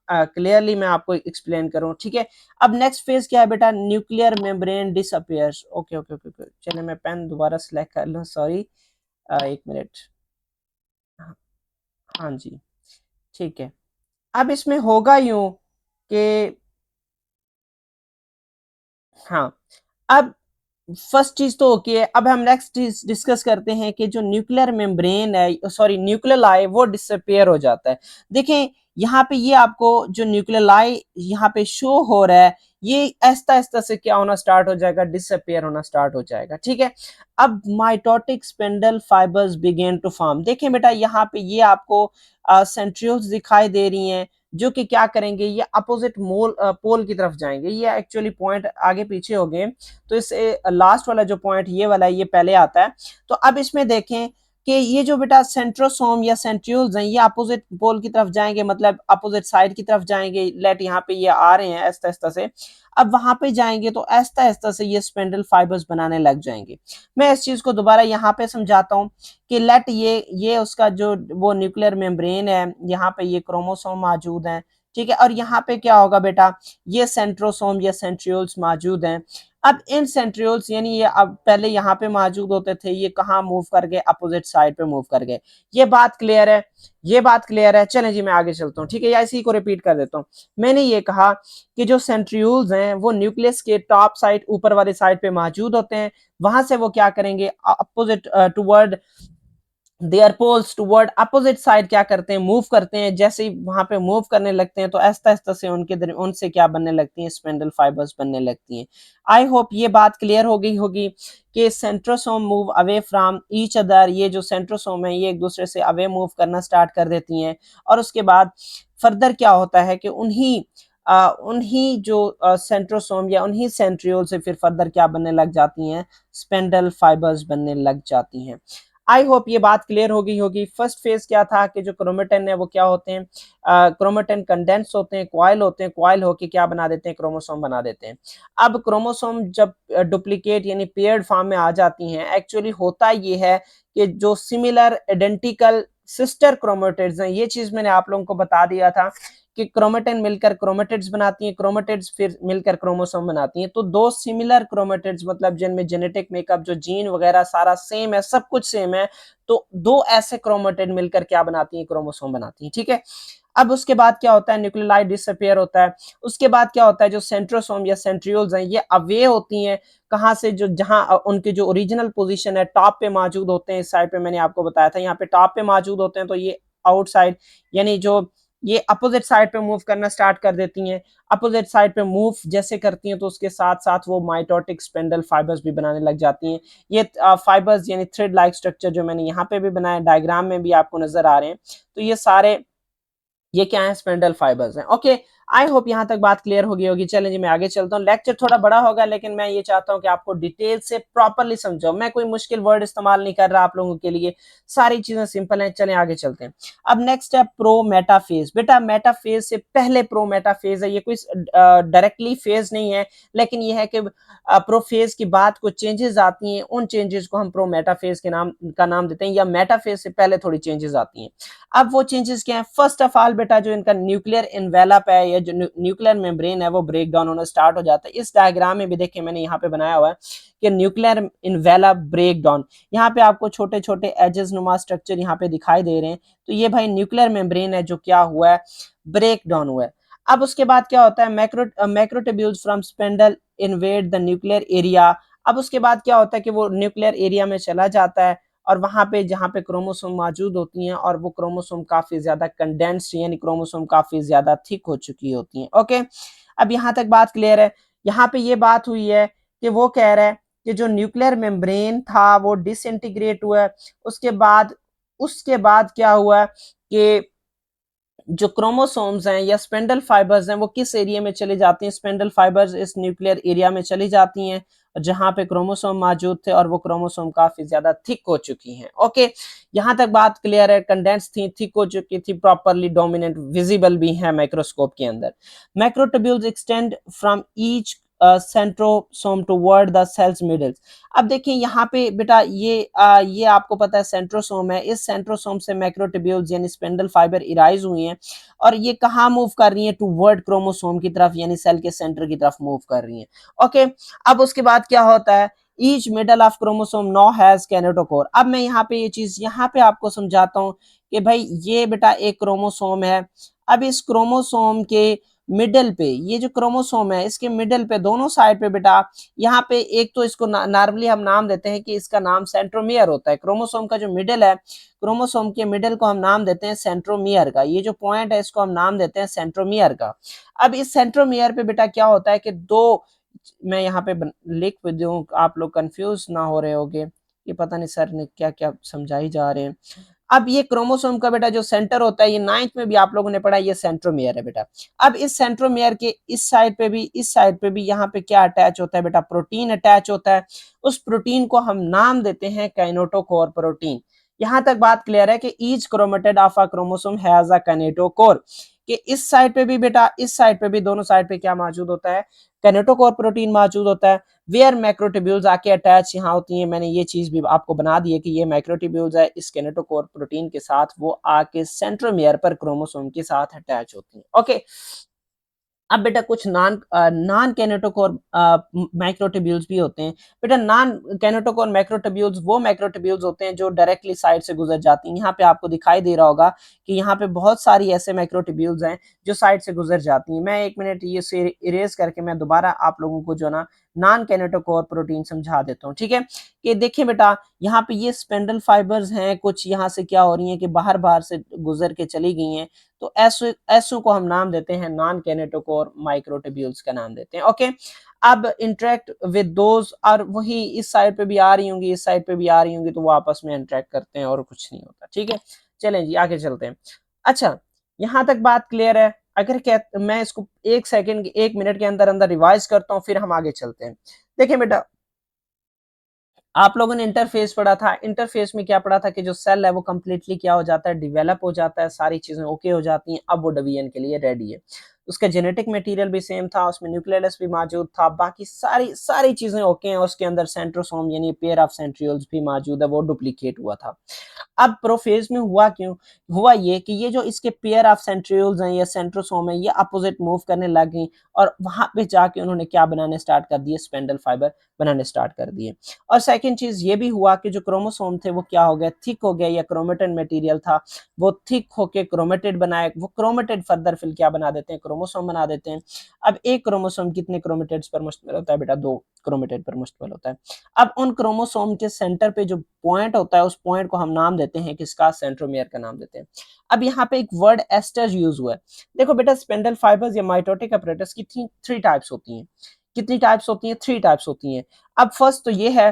क्लियरली मैं आपको एक्सप्लेन करूँ। ठीक है, अब नेक्स्ट फेज क्या है बेटा, nuclear membrane disappears. Okay okay okay okay, चलिए मैं पेन दोबारा सिलेक्ट कर लूँ, सॉरी, एक मिनट। हाँ जी, ठीक है। अब इसमें होगा यूं कि हाँ, अब फर्स्ट चीज तो ओके है। अब हम नेक्स्ट चीज डिस्कस करते हैं कि जो न्यूक्लियर मेम्ब्रेन है, सॉरी न्यूक्लियलाई, वो डिसअपियर हो जाता है। देखें यहाँ पे ये आपको जो न्यूक्लियलाई यहाँ पे शो हो रहा है, ये ऐसा ऐसा से क्या होना स्टार्ट हो जाएगा, डिसअपियर होना स्टार्ट हो जाएगा। ठीक है, अब mitotic spindle fibres begin to form. देखें बेटा यहाँ पे ये आपको सेंट्रियोल्स दिखाई दे रही हैं जो कि क्या करेंगे, ये अपोजिट मोल पोल की तरफ जाएंगे। ये एक्चुअली पॉइंट आगे पीछे हो गए, तो इस लास्ट वाला जो पॉइंट ये वाला है ये पहले आता है। तो अब इसमें देखें कि ये जो बेटा सेंट्रोसोम या सेंट्रियोल्स हैं ये अपोजिट पोल की तरफ जाएंगे, मतलब अपोजिट साइड की तरफ जाएंगे। लेट यहाँ पे ये आ रहे हैं ऐसा ऐसा से, अब वहां पे जाएंगे तो ऐसा ऐसा से ये स्पेंडल फाइबर्स बनाने लग जाएंगे। मैं इस चीज को दोबारा यहाँ पे समझाता हूँ कि लेट ये उसका जो वो न्यूक्लियर मेम्ब्रेन है, यहाँ पे ये क्रोमोसोम मौजूद है। ठीक है, और यहाँ पे क्या होगा बेटा, ये सेंट्रोसोम या सेंट्रियोल्स मौजूद हैं। अब इन सेंट्रियोल्स यानी ये अब पहले यहाँ पे मौजूद होते थे, ये कहाँ मूव कर गए, अपोजिट साइड पे मूव कर गए। ये बात क्लियर है, ये बात क्लियर है। चलें जी मैं आगे चलता हूँ। ठीक है, या इसी को रिपीट कर देता हूँ। मैंने ये कहा कि जो सेंट्रियोल्स हैं वो न्यूक्लियस के टॉप साइड, ऊपर वाले साइड पे मौजूद होते हैं। वहां से वो क्या करेंगे, opposite toward their poles toward opposite side क्या करते हैं, मूव करते हैं। जैसे ही वहां पे मूव करने लगते हैं तो ऐसा ऐसा से उनसे क्या बनने लगती हैं, स्पेंडल फाइबर्स बनने लगती हैं। आई होप ये बात क्लियर हो गई होगी कि centrosome move away from each other. ये जो सेंट्रोसोम है ये एक दूसरे से अवे मूव करना स्टार्ट कर देती हैं, और उसके बाद फर्दर क्या होता है कि उन्हीं जो सेंट्रोसोम या उन्हीं सेंट्रियोल से फिर फर्दर क्या बनने लग जाती हैं, स्पेंडल फाइबर्स बनने लग जाती हैं। आई होप ये बात क्लियर हो गई होगी। फर्स्ट फेज क्या था कि जो क्रोमेटिन है वो क्या होते हैं, क्रोमेटिन कंडेंस होते हैं, क्वाइल होते हैं, क्वाइल होके क्या बना देते हैं, क्रोमोसोम बना देते हैं। अब क्रोमोसोम जब डुप्लीकेट यानी पेयर्ड फॉर्म में आ जाती हैं, एक्चुअली होता ये है कि जो सिमिलर आइडेंटिकल सिस्टर क्रोमेटिड्स हैं, ये चीज मैंने आप लोगों को बता दिया था कि क्रोमेटिन मिलकर क्रोमेटिड्स बनाती हैं, क्रोमेटिड्स फिर मिलकर क्रोमोसोम बनाती हैं। तो दो सिमिलर क्रोमेटिड्स मतलब जिनमें जेनेटिक मेकअप जो जीन वगैरह सारा सेम है, सब कुछ सेम है, तो दो ऐसे क्रोमेटिड मिलकर क्या बनाती हैं, क्रोमोसोम बनाती हैं। ठीक है, अब उसके बाद क्या होता है, न्यूक्लियोलाइड डिसअपियर होता है। उसके बाद क्या होता है, जो सेंट्रोसोम या सेंट्रियोल्स हैं ये अवे होती हैं कहाँ से, जो जहां उनके जो ओरिजिनल पोजीशन है टॉप पे मौजूद होते हैं। इस साइड पे मैंने आपको बताया था यहाँ पे टॉप पे मौजूद होते हैं, तो ये आउटसाइड यानी जो ये अपोजिट साइड पे मूव करना स्टार्ट कर देती हैं। अपोजिट साइड पे मूव जैसे करती हैं तो उसके साथ साथ वो माइटोटिक स्पेंडल फाइबर्स भी बनाने लग जाती हैं। ये फाइबर्स यानी थ्रेड लाइक स्ट्रक्चर जो मैंने यहाँ पे भी बनाया, डायग्राम में भी आपको नजर आ रहे हैं, तो ये सारे ये क्या है, स्पेंडल फाइबर्स हैं। ओके, आई होप यहाँ तक बात क्लियर हो गई होगी। चलें जी मैं आगे चलता हूँ। लेक्चर थोड़ा बड़ा होगा लेकिन मैं ये चाहता हूँ कि आपको डिटेल से प्रॉपर्ली समझो। मैं कोई मुश्किल वर्ड इस्तेमाल नहीं कर रहा आप लोगों के लिए, सारी चीजें सिंपल हैं। चलें आगे चलते हैं। अब नेक्स्ट है प्रो मेटाफेज। बेटा मेटाफेज से पहले प्रो मेटाफेज है, ये कोई डायरेक्टली फेज नहीं है, लेकिन ये है कि प्रोफेज की बात को चेंजेस आती हैं, उन चेंजेस को हम प्रो मेटाफेज के नाम देते हैं, या मेटाफेज से पहले थोड़ी चेंजेस आती हैं। अब वो चेंजेस क्या है, फर्स्ट ऑफ ऑल बेटा जो इनका न्यूक्लियर इन्वेलप है या जो न्यूक्लियर मेम्ब्रेन है वो ब्रेक डाउन होना स्टार्ट हो जाता है। इस डायग्राम में भी देखिए मैंने यहाँ पे बनाया हुआ है कि न्यूक्लियर इन्वेलप ब्रेक डाउन। यहाँ पे आपको छोटे छोटे एजेस नुमा स्ट्रक्चर यहाँ पे दिखाई दे रहे हैं, तो ये भाई न्यूक्लियर मेम्ब्रेन है जो क्या हुआ है, ब्रेक डाउन हुआ है। अब उसके बाद क्या होता है, microtubules from spindle invade the nuclear area. अब उसके बाद क्या होता है कि वो न्यूक्लियर एरिया में चला जाता है, और वहां पे जहां पे क्रोमोसोम मौजूद होती हैं और वो क्रोमोसोम काफी ज्यादा कंडेंस्ड यानी क्रोमोसोम काफी ज्यादा थिक हो चुकी होती हैं। ओके, अब यहाँ तक बात क्लियर है। यहाँ पे ये बात हुई है कि वो कह रहा है कि जो न्यूक्लियर मेम्ब्रेन था वो डिसइंटीग्रेट हुआ है। उसके बाद क्या हुआ कि जो क्रोमोसोम्स हैं या स्पेंडल फाइबर्स हैं वो किस एरिया में चली जाती हैं? स्पेंडल फाइबर्स इस न्यूक्लियर एरिया में चली जाती हैं जहां पे क्रोमोसोम मौजूद थे और वो क्रोमोसोम काफी ज्यादा थिक हो चुकी हैं। ओके, यहां तक बात क्लियर है। कंडेंस थी, थिक हो चुकी थी, प्रॉपरली डोमिनेंट, विजिबल भी है माइक्रोस्कोप के अंदर। Microtubules extend from each centrosome toward the cell's middle. अब देखिए यहाँ पे बेटा ये आपको पता है सेंट्रोसोम है, इस सेंट्रोसोम से मैक्रोट्यूब्यूल्स यानी स्पेंडल फाइबर इराइज हुई हैं और ये कहाँ मूव कर रही हैं? टुवर्ड क्रोमोसोम की तरफ यानी सेल के सेंटर की तरफ मूव कर रही हैं। ओके, अब उसके बाद क्या होता है? Each middle of chromosome no has kinetochore. अब मैं यहाँ पे ये चीज यहाँ पे आपको समझाता हूँ कि भाई ये बेटा एक क्रोमोसोम है। अब इस क्रोमोसोम के मिडल पे, ये जो क्रोमोसोम है इसके मिडल पे दोनों साइड पे बेटा यहाँ पे एक तो इसको नॉर्मली हम नाम देते हैं कि इसका नाम सेंट्रोमियर होता है। क्रोमोसोम का जो मिडल है, क्रोमोसोम के मिडल को हम नाम देते हैं सेंट्रोमियर का। ये जो पॉइंट है इसको हम नाम देते हैं सेंट्रोमियर का। अब इस सेंट्रोमियर पे बेटा क्या होता है कि दो, मैं यहाँ पे लिख दूं, आप लोग कंफ्यूज ना हो रहे होगे ये पता नहीं सर ने क्या क्या समझाई जा रहे हैं। अब ये क्रोमोसोम का बेटा जो सेंटर होता है, ये 9th में भी आप लोगों ने पढ़ा, ये सेंट्रोमियर है बेटा। अब इस सेंट्रोमियर के इस साइड पे भी, इस साइड पे भी यहाँ पे क्या अटैच होता है बेटा? प्रोटीन अटैच होता है। उस प्रोटीन को हम नाम देते हैं काइनेटोकोर प्रोटीन। यहां तक बात क्लियर है कि each chromatid of a chromosome has a kinetochore, कि इस साइड पे भी बेटा, इस साइड पे भी, दोनों साइड पे क्या मौजूद होता है? काइनेटोकोर प्रोटीन मौजूद होता है। वेयर मैक्रोट्यूब्यूल्स आके अटैच यहाँ होती हैं। मैंने ये चीज भी आपको बना दी है कि ये मैक्रोट्यूब्यूल्स है, इस काइनेटोकोर प्रोटीन के साथ वो आके सेंट्रोमियर पर क्रोमोसोम के साथ अटैच होती हैं। ओके, अब बेटा कुछ नॉन कैनेटोकोर माइक्रोट्यूब्यूल्स भी होते हैं। बेटा नॉन कैनेटोकोर माइक्रोट्यूब्यूल्स वो माइक्रोट्यूब्यूल्स होते हैं जो डायरेक्टली साइड से गुजर जाती हैं। यहाँ पे आपको दिखाई दे रहा होगा कि यहाँ पे बहुत सारी ऐसे माइक्रोट्यूब्यूल्स हैं जो साइड से गुजर जाती हैं। मैं 1 मिनट ये से इरेज करके मैं दोबारा आप लोगों को जो ना नॉन कैनेटोकोर प्रोटीन समझा देता हूँ, ठीक है? कि देखिए बेटा, यहाँ पे ये स्पेंडल फाइबर्स हैं, कुछ यहाँ से क्या हो रही है कि बाहर बाहर से गुजर के चली गई हैं, तो ऐसो ऐसो को हम नाम देते हैं नॉन कैनेटोकोर माइक्रोट्यूब्यूल्स का नाम देते हैं। ओके, अब इंटरेक्ट विद दोज, और वही इस साइड पे भी आ रही होंगी, इस साइड पे भी आ रही होंगी, तो वो आपस में इंटरेक्ट करते हैं और कुछ नहीं होता। ठीक है, चलें जी आगे चलते हैं। अच्छा, यहां तक बात क्लियर है? अगर क्या मैं इसको 1 सेकंड 1 मिनट के अंदर अंदर रिवाइज करता हूँ फिर हम आगे चलते हैं। देखिए बेटा, आप लोगों ने इंटरफेस पढ़ा था। इंटरफेस में क्या पढ़ा था कि जो सेल है वो कंप्लीटली क्या हो जाता है? डेवलप हो जाता है, सारी चीजें ओके हो जाती हैं, अब वो डिवीजन के लिए रेडी है। उसका जेनेटिक मटेरियल भी सेम था, उसमें न्यूक्लियस भी मौजूद था, बाकी सारी सारी चीजें ओके हैं। उसके अंदर सेंट्रोसोम यानी पेयर ऑफ सेंट्रियोल्स भी मौजूद है, वो डुप्लीकेट हुआ था। अब प्रोफेज में हुआ क्यों? हुआ ये कि ये जो इसके पेयर ऑफ सेंट्रियोल्स हैं या सेंट्रोसोम है, ये अपोजिट मूव करने लग गई और वहां पे जाके उन्होंने क्या बनाने स्टार्ट कर दिए? स्पेंडल फाइबर बनाने स्टार्ट कर दिए। और सेकंड चीज ये भी हुआ कि जो क्रोमोसोम थे वो क्या हो गया? थिक हो गया, या क्रोमेटिन मटेरियल था वो थिक होके क्रोमेटिड बनाए, वो क्रोमेटिड फर्दर फिर क्या बना देते हैं? क्रोमोसोम बना देते हैं। अब एक क्रोमोसोम कितने क्रोमेटिड्स पर मुश्तमिल होता है बेटा? 2 क्रोमेटिड पर मुश्तमिल होता है। अब उन क्रोमोसोम के सेंटर पे जो पॉइंट होता है, उस पॉइंट को हम नाम देते हैं किसका? सेंट्रोमियर का नाम देते हैं। अब यहाँ पे एक वर्ड एस्टर यूज हुआ है। देखो बेटा, स्पेंडल फाइबर्स या माइटोटिक अपरेटस की थ्री टाइप्स होती हैं। कितनी टाइप्स होती हैं? 3 टाइप्स होती हैं। अब फर्स्ट तो ये है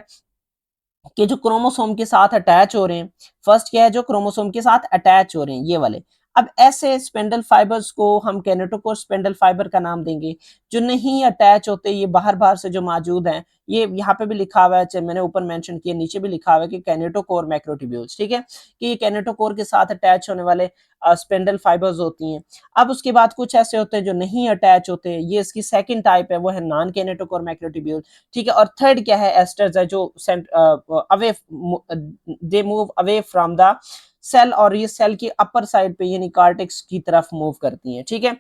कि जो क्रोमोसोम के साथ अटैच हो रहे हैं। फर्स्ट क्या है? जो क्रोमोसोम के साथ अटैच हो रहे हैं, ये वाले। अब ऐसे स्पेंडल फाइबर्स को हम कैनेटोकोर स्पेंडल फाइबर का नाम देंगे। जो नहीं अटैच होते, ये बाहर बाहर से जो मौजूद हैं, ये यहाँ पे भी लिखा हुआ है, चाहे मैंने ऊपर मेंशन किया, नीचे भी लिखा हुआ है कि कैनेटोकोर मैक्रोट्यूब्यूल्स, ठीक है, कि ये कैनेटोकोर के साथ अटैच होने वाले स्पेंडल फाइबर्स होती हैं। अब उसके बाद कुछ ऐसे होते हैं जो नहीं अटैच होते, ये इसकी सेकंड टाइप है, वो है नॉन कैनेटोकोर मैक्रोट्यूब्यूल, ठीक है। और थर्ड क्या है? एस्टर्स है, जो away, they move away from the cell, और ये सेल की अपर साइड पे यानी कार्टेक्स की तरफ मूव करती हैं, ठीक है।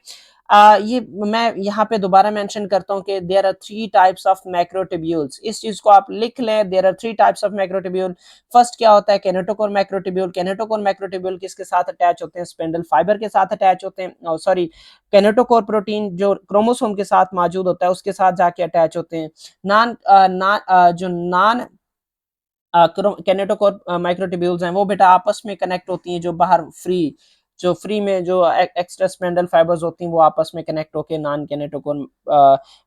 ये मैं यहाँ पे दोबारा मेंशन करता हूँ कि there are 3 types of microtubules. इस चीज को आप लिख लें, there are 3 types of microtubule. First क्या होता है? Kinetochore microtubule. कैनेटोकोर मैक्रोट्यूब्यूल किसके साथ अटैच होते हैं? स्पेंडल फाइबर के साथ अटैच होते हैं, सॉरी, कैनेटोकोर प्रोटीन जो क्रोमोसोम के साथ मौजूद होता है उसके साथ जाके अटैच होते हैं। जो नॉन कैनेटोकोर माइक्रोट्यूब्यूल्स हैं वो बेटा आपस में कनेक्ट होती हैं, जो बाहर फ्री जो फ्री में जो एक्स्ट्रा स्पेंडल फाइबर्स होती हैं वो आपस में कनेक्ट होकर नॉन किनेटोकोर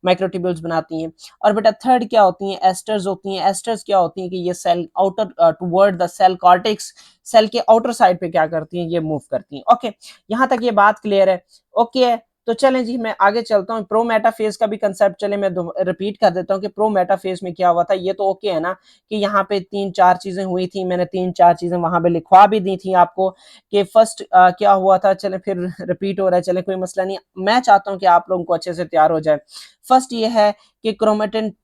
माइक्रोट्यूब्यूल्स बनाती हैं। और बेटा थर्ड क्या होती हैं, एस्टर्स होती हैं। एस्टर्स क्या होती हैं कि ये cell outer toward the cell cortex, cell के आउटर साइड पे क्या करती हैं, ये मूव करती हैं। ओके, यहाँ तक ये बात क्लियर है। ओके है, तो चलें जी मैं आगे चलता हूँ। प्रो मेटाफेज का भी कंसेप्ट चले मैं रिपीट कर देता हूँ कि प्रो मेटाफेज में क्या हुआ था। ये तो ओके है ना कि यहाँ पे 3-4 चीजें हुई थी, मैंने 3-4 चीजें वहां पे लिखवा भी दी थी आपको कि फर्स्ट क्या हुआ था। चले फिर रिपीट हो रहा है, चले कोई मसला नहीं, मैं चाहता हूँ कि आप लोगों को अच्छे से तैयार हो जाए। फर्स्ट ये है कि क्रोमेटिन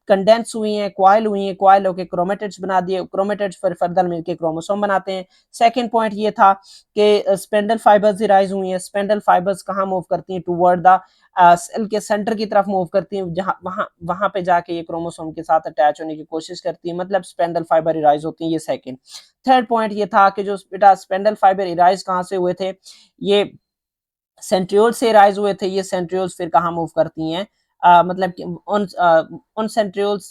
कंडेंस हुई हैं, क्वाइल हुई हैं, क्वाइल होकर क्रोमेटिड्स बना दिए, क्रोमेटिड्स फिर फर्दर मिलकर क्रोमोसोम बनाते हैं। सेकंड पॉइंट ये था कि स्पेंडल फाइबर्स राइज हुई हैं। स्पेंडल फाइबर्स कहाँ मूव करती हैं, टुवर्ड द सेल के सेंटर की तरफ मूव करती हैं, जहां वहां वहां पे जाके ये क्रोमोसोम के साथ अटैच होने की कोशिश करती है, मतलब स्पेंडल फाइबर इराइज होती हैं। ये सेकंड। थर्ड पॉइंट ये था कि जो बेटा स्पेंडल फाइबर इराइज कहाँ से हुए थे, ये सेंट्रियोल से राइज हुए थे। ये सेंट्रियोल्स फिर कहाँ मूव करती हैं, मतलब कि उन सेंट्रियोल्स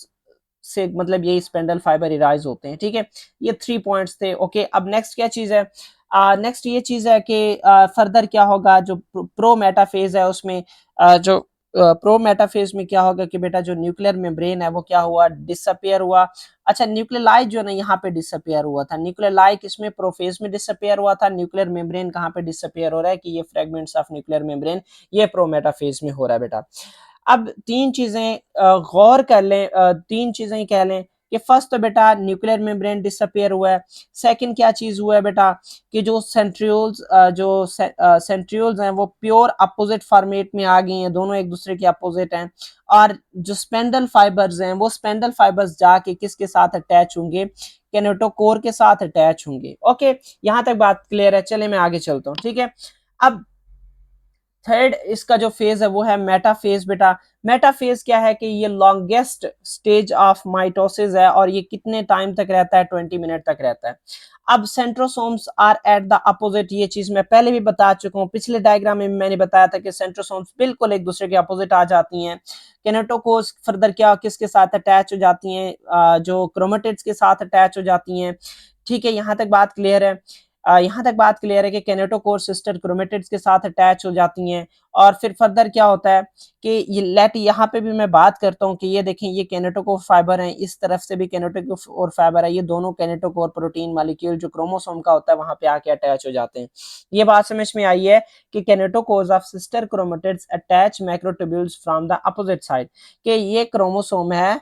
से मतलब यही स्पेंडल फाइबर इराइज होते हैं। ठीक है, ये 3 पॉइंट्स थे। ओके, अब नेक्स्ट क्या चीज है, नेक्स्ट ये चीज है कि फर्दर क्या होगा, जो प्रो मेटाफेज है उसमें जो प्रो मेटाफेज में क्या होगा कि बेटा जो न्यूक्लियर मेम्ब्रेन है वो क्या हुआ, डिसअपियर हुआ। अच्छा, न्यूक्लियोलाई जो ना यहाँ पे डिसअपियर हुआ था। न्यूक्लियोलाई किसमें, प्रोफेज में डिसअपियर हुआ था। न्यूक्लियर मेम्ब्रेन कहाँ पे डिसअपियर हो रहा है कि ये फ्रेगमेंट्स ऑफ न्यूक्लियर मेम्ब्रेन ये प्रोमेटाफेज में हो रहा है बेटा। अब तीन चीजें गौर कर लें, तीन चीजें ही कह लें कि फर्स्ट तो बेटा न्यूक्लियर मेम्ब्रेन डिसअपियर हुआ है। सेकंड क्या चीज हुआ है बेटा कि जो सेंट्रियोल्स सेंट्रियोल्स हैं वो प्योर अपोजिट फॉर्मेट में आ गई हैं, दोनों एक दूसरे के अपोजिट हैं। और जो स्पेंडल फाइबर्स हैं वो स्पेंडल फाइबर्स जाके किसके साथ अटैच होंगे, कैनेटोकोर के साथ अटैच होंगे। ओके, यहां तक बात क्लियर है। चले मैं आगे चलता हूँ। ठीक है, अब थर्ड इसका जो फेज है वो है मेटाफेज बेटा। मेटाफेज क्या है कि ये लॉन्गेस्ट स्टेज ऑफ माइटोसिस है और ये कितने टाइम तक रहता है, 20 मिनट तक रहता है। अब centrosomes are at the opposite, ये चीज मैं पहले भी बता चुका हूँ, पिछले डायग्राम में मैंने बताया था कि सेंट्रोसोम्स बिल्कुल एक दूसरे के अपोजिट आ जाती हैं। कैनेटोकोर्स फर्दर क्या किसके साथ अटैच हो जाती हैं, जो क्रोमेटिड्स के साथ अटैच हो जाती हैं। ठीक है, यहाँ तक बात क्लियर है। यहाँ तक बात क्लियर है कि कैनेटोकोर सिस्टर क्रोमेटिड्स के साथ अटैच हो जाती हैं। और फिर फर्दर क्या होता है कि ये लेट, यहाँ पे भी मैं बात करता हूँ कि ये देखें ये कैनेटोकोर फाइबर है, इस तरफ से भी कैनेटोकोर फाइबर है, ये दोनों कैनेटोकोर प्रोटीन मॉलिक्यूल जो क्रोमोसोम का होता है वहां पे आके अटैच हो जाते हैं। ये बात समझ में आई है कि kinetochores of sister chromatids attach microtubules from the opposite side, कि ये क्रोमोसोम है।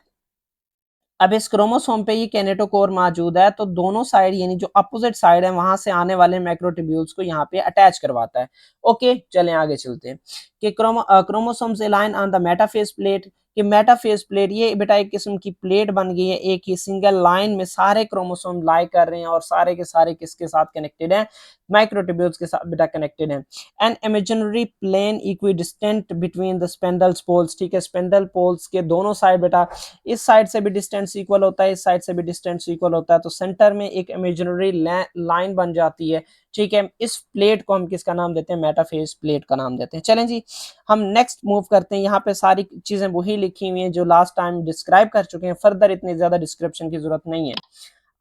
अब इस क्रोमोसोम पे ये कैनेटोकोर मौजूद है, तो दोनों साइड यानी जो अपोजिट साइड है वहां से आने वाले माइक्रोट्यूब्यूल्स को यहाँ पे अटैच करवाता है। ओके, चलें आगे चलते हैं कि chromosomes align on the metaphase plate, कि मेटाफेज प्लेट ये बेटा एक किस्म की प्लेट बन गई है, एक ही सिंगल लाइन में सारे क्रोमोसोम लाई कर रहे हैं और सारे के सारे किसके साथ कनेक्टेड हैं, माइक्रोट्यूब्यूल्स के साथ बेटा कनेक्टेड हैं। An imaginary plane equidistant between the spindle poles, ठीक है, स्पेंडल पोल्स के दोनों साइड बेटा इस साइड से भी डिस्टेंस इक्वल होता है, इस साइड से भी डिस्टेंस इक्वल होता है, तो सेंटर में एक इमेजिनरी लाइन बन जाती है। ठीक है, इस प्लेट को हम किसका नाम देते हैं, मेटाफेज प्लेट का नाम देते हैं। चलें जी, हम नेक्स्ट मूव करते हैं। यहाँ पे सारी चीजें वही लिखी हुई हैं जो लास्ट टाइम डिस्क्राइब कर चुके हैं, फर्दर इतनी ज्यादा डिस्क्रिप्शन की जरूरत नहीं है।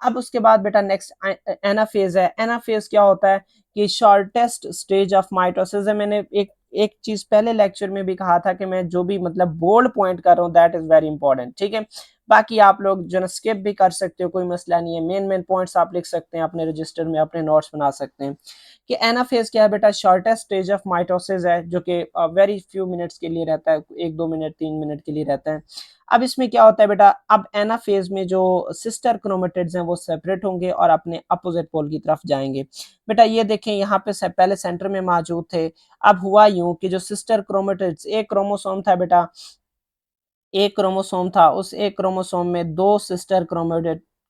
अब उसके बाद बेटा नेक्स्ट एनाफेज है। एनाफेज क्या होता है कि शॉर्टेस्ट स्टेज ऑफ माइटोसिस है। मैंने एक एक चीज पहले लेक्चर में भी कहा था कि मैं जो भी मतलब बोल्ड पॉइंट कर रहा हूँ दैट इज वेरी इंपॉर्टेंट। ठीक है, बाकी आप लोग जो ना स्किप भी कर सकते हो, कोई मसला नहीं है। मेन मेन पॉइंट्स आप लिख सकते हैं अपने रजिस्टर में, अपने नोट्स बना सकते हैं। कि एनाफेज क्या है बेटा, शॉर्टेस्ट स्टेज ऑफ माइटोसिस है जो कि वेरी फ्यू मिनट्स के लिए रहता है, 1-2 मिनट 3 मिनट के लिए रहता है। अब इसमें क्या होता है बेटा, अब एनाफेज में जो सिस्टर क्रोमेटिड्स हैं वो सेपरेट होंगे और अपने अपोजिट पोल की तरफ जाएंगे। बेटा ये देखें यहाँ पे से पहले सेंटर में मौजूद थे। अब हुआ यूं कि जो सिस्टर क्रोमेटिड्स, एक क्रोमोसोम था बेटा, एक क्रोमोसोम था, उस एक क्रोमोसोम में दो सिस्टर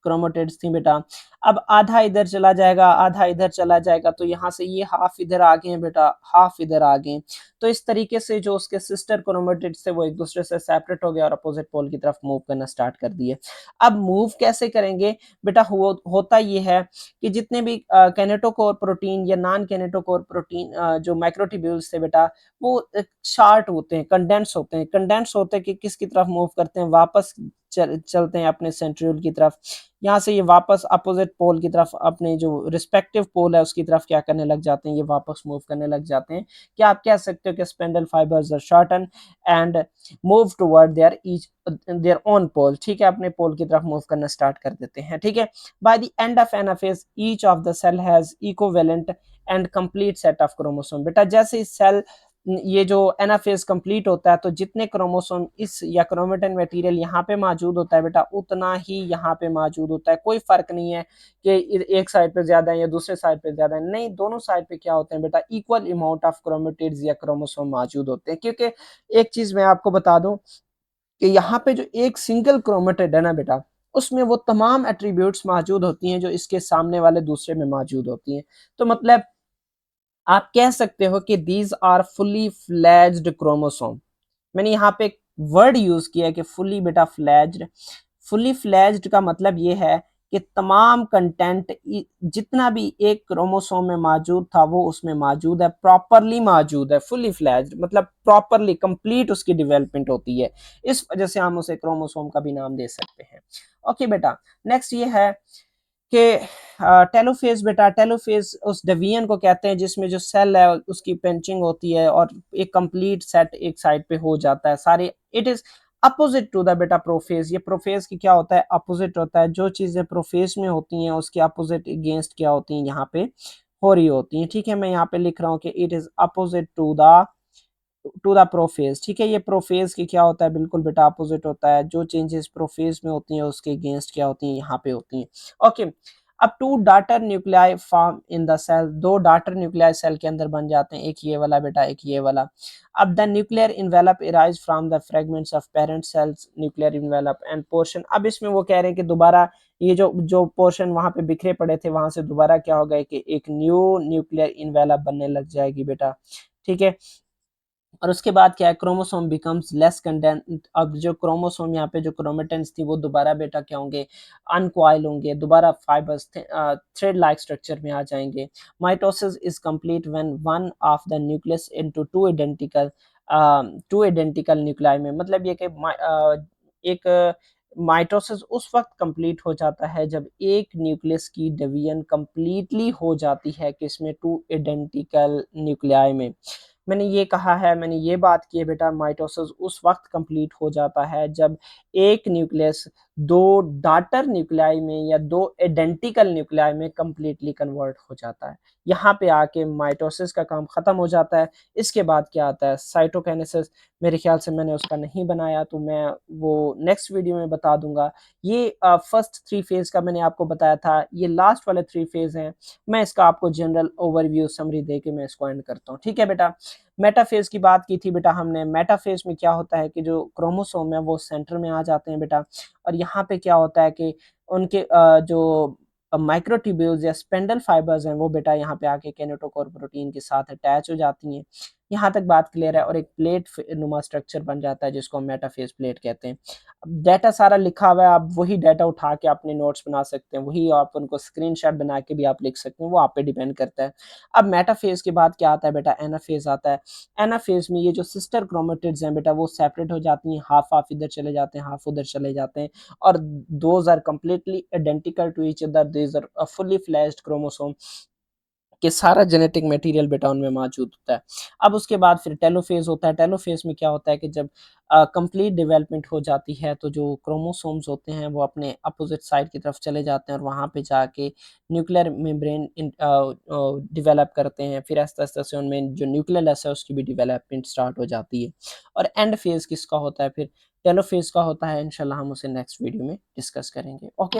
क्रोमेटिड्स थी बेटा। अब आधा इधर चला जाएगा, आधा इधर चला जाएगा, तो यहाँ से ये हाफ इधर आ गए बेटा, हाफ इधर आ गए। तो इस तरीके से जो उसके सिस्टर क्रोमेटिड्स थे वो एक दूसरे से सेपरेट हो गए और अपोजिट पोल की तरफ मूव करना स्टार्ट कर दिए। अब मूव कैसे करेंगे बेटा, होता ये है कि जितने भी कैनेटोकोर प्रोटीन या नॉन कैनेटोकोर प्रोटीन जो माइक्रोट्यूब्यूल्स थे बेटा, वो शार्ट होते हैं, कंडेंस होते हैं। कंडेंस होते हैं कि किसकी तरफ मूव करते हैं, वापस चलते हैं अपने सेंट्रियोल की तरफ, यहाँ से ये वापस अपोजिट पोल की तरफ अपने जो रिस्पेक्टिव पोल है उसकी तरफ क्या करने लग जाते हैं, ये वापस मूव करने लग जाते हैं। क्या आप कह सकते हो कि spindle fibres are shorten and move toward their own pole, ठीक है, अपने पोल की तरफ मूव करना स्टार्ट कर देते हैं, ठीक है। By the end of anaphase each of the cell has equivalent and complete set of chromosome. बेटा जैसे इस सेल ये जो एनाफेज कंप्लीट होता है तो जितने क्रोमोसोम इस या क्रोमेटिन मटेरियल यहाँ पे मौजूद होता है बेटा उतना ही यहाँ पे मौजूद होता है। कोई फर्क नहीं है कि एक साइड पे ज्यादा है या दूसरे साइड पे ज्यादा है, नहीं, दोनों साइड पे क्या होते हैं बेटा, इक्वल अमाउंट ऑफ क्रोमेटिड्स या क्रोमोसोम मौजूद होते हैं। क्योंकि एक चीज मैं आपको बता दूं कि यहाँ पे जो एक सिंगल क्रोमेटिड है ना बेटा, उसमें वो तमाम एट्रीब्यूट्स मौजूद होती हैं जो इसके सामने वाले दूसरे में मौजूद होती हैं। तो मतलब आप कह सकते हो कि these are fully fledged chromosome. मैंने यहाँ पे एक वर्ड यूज किया है कि फुली बेटा फ्लैज्ड। फुली फ्लैज्ड का मतलब ये है कि तमाम कंटेंट जितना भी एक क्रोमोसोम में मौजूद था वो उसमें मौजूद है, प्रॉपरली मौजूद है। फुली फ्लैज्ड मतलब प्रॉपरली कंप्लीट उसकी डेवलपमेंट होती है, इस वजह से हम उसे क्रोमोसोम का भी नाम दे सकते हैं। ओके बेटा, नेक्स्ट ये है कि टेलोफेज। बेटा टेलोफेज उस डिवीजन को कहते हैं जिसमें जो सेल है उसकी पेंचिंग होती है और एक कंप्लीट सेट एक साइड पे हो जाता है सारे। It is opposite to the बेटा प्रोफेज। ये प्रोफेज की क्या होता है, अपोजिट होता है। जो चीजें प्रोफेज में होती हैं उसके अपोजिट अगेंस्ट क्या होती हैं, यहाँ पे हो रही होती हैं, ठीक है। मैं यहाँ पे लिख रहा हूँ कि it is opposite to the prophase, ठीक है। ये प्रोफेज की क्या होता है, बिल्कुल बेटा अपोजिट होता है। जो चेंजेस प्रोफेज में होती हैं उसके अगेंस्ट क्या होती हैं, यहाँ पे होती हैं। ओके, अब two daughter nuclei form in the cell. दो डाटर न्यूक्लियाई सेल के अंदर बन जाते हैं, एक ये वाला बेटा, एक ये वाला। अब the nuclear envelope arise from the fragments of parent cells nuclear envelope and portion. अब इसमें वो कह रहे हैं कि दोबारा ये जो जो पोर्शन वहां पे बिखरे पड़े थे वहां से दोबारा क्या होगा कि एक न्यू न्यूक्लियर इन्वेलप बनने लग जाएगी बेटा, ठीक है। और उसके बाद क्या है, क्रोमोसोम बिकम्स लेस कंडेंट। अब जो क्रोमोसोम यहाँ पे जो क्रोमेटिन्स थी वो दोबारा बेटा क्या होंगे, अनकॉइल होंगे, दोबारा फाइबर्स थ्रेड लाइक स्ट्रक्चर में आ जाएंगे। Mitosis is complete when one of the nucleus into two identical nuclei में। मतलब ये कि एक माइटोसिस उस वक्त कंप्लीट हो जाता है जब एक न्यूक्लियस की डिवीजन कंप्लीटली हो जाती है किसमें, टू आइडेंटिकल न्यूक्लियाई में। मैंने ये कहा है, मैंने ये बात की है बेटा, माइटोसिस उस वक्त कंप्लीट हो जाता है जब एक न्यूक्लियस दो डाटर न्यूक्लियाई में या दो आइडेंटिकल न्यूक्लियाई में कंप्लीटली कन्वर्ट हो जाता है। यहाँ पे आके माइटोसिस का काम खत्म हो जाता है। इसके बाद क्या आता है, साइटोकाइनेसिस। मेरे ख्याल से मैंने उसका नहीं बनाया तो मैं वो नेक्स्ट वीडियो में बता दूंगा। ये फर्स्ट थ्री फेज का मैंने आपको बताया था, ये लास्ट वाले थ्री फेज हैं। मैं इसका आपको जनरल ओवरव्यू समरी दे के मैं इसको एंड करता हूँ, ठीक है बेटा। मेटाफेज की बात की थी बेटा हमने। मेटाफेज में क्या होता है कि जो क्रोमोसोम है वो सेंटर में आ जाते हैं बेटा, और यहाँ पे क्या होता है कि उनके जो माइक्रोट्यूब्यूल्स या स्पेंडल फाइबर्स हैं वो बेटा यहाँ पे आके किनेटोकोर प्रोटीन के साथ अटैच हो जाती हैं। यहाँ तक बात क्लियर है, और एक प्लेट नुमा स्ट्रक्चर बन जाता है जिसको हम मेटाफेज प्लेट कहते हैं। अब डाटा सारा लिखा हुआ है, आप वही डाटा उठा के अपने नोट्स बना सकते हैं, वही आप उनको स्क्रीनशॉट बना के भी आप लिख सकते हैं, वो आप पे डिपेंड करता है। अब मेटाफेज के बाद क्या आता है बेटा, एनाफेज आता है। एनाफेज में ये जो सिस्टर क्रोमेटिड्स हैं बेटा वो सेपरेट हो जाती हैं, हाफ हाफ इधर चले जाते हैं, हाफ उधर चले जाते हैं, और those are completely identical to each other, these are fully fledged chromosome कि सारा जेनेटिक मटेरियल बेटा उनमें मौजूद होता है। अब उसके बाद फिर टेलोफेज होता है। टेलोफेज में क्या होता है कि जब कंप्लीट डेवलपमेंट हो जाती है तो जो क्रोमोसोम्स होते हैं वो अपने अपोजिट साइड की तरफ चले जाते हैं और वहाँ पे जाके न्यूक्लियर मेम्ब्रेन डेवलप करते हैं। फिर आस्ते आस्ते से उनमें जो न्यूक्लियस है उसकी भी डेवलपमेंट स्टार्ट हो जाती है। और एंड फेज किसका होता है, फिर टेलोफेज का होता है। इंशाल्लाह हम उसे नेक्स्ट वीडियो में डिस्कस करेंगे। ओके,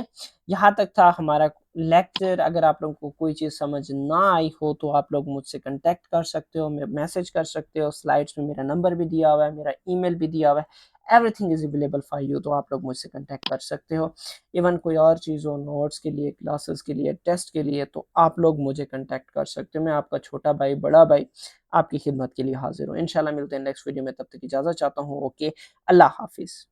यहाँ तक था हमारा लेक्चर। अगर आप लोगों को कोई चीज़ समझ ना आई हो तो आप लोग मुझसे कांटेक्ट कर सकते हो, मैसेज कर सकते हो। स्लाइड्स में मेरा नंबर भी दिया हुआ है, मेरा ईमेल भी दिया हुआ है। Everything is available for you, तो आप लोग मुझसे कांटेक्ट कर सकते हो। इवन कोई और चीज़ हो, नोट्स के लिए, क्लासेस के लिए, टेस्ट के लिए, तो आप लोग मुझे कांटेक्ट कर सकते हो। मैं आपका छोटा भाई, बड़ा भाई, आपकी खिदमत के लिए हाजिर हूँ। इंशाल्लाह मिलते हैं नेक्स्ट वीडियो में, तब तक इजाज़त चाहता हूँ। ओके, अल्लाह हाफिज़।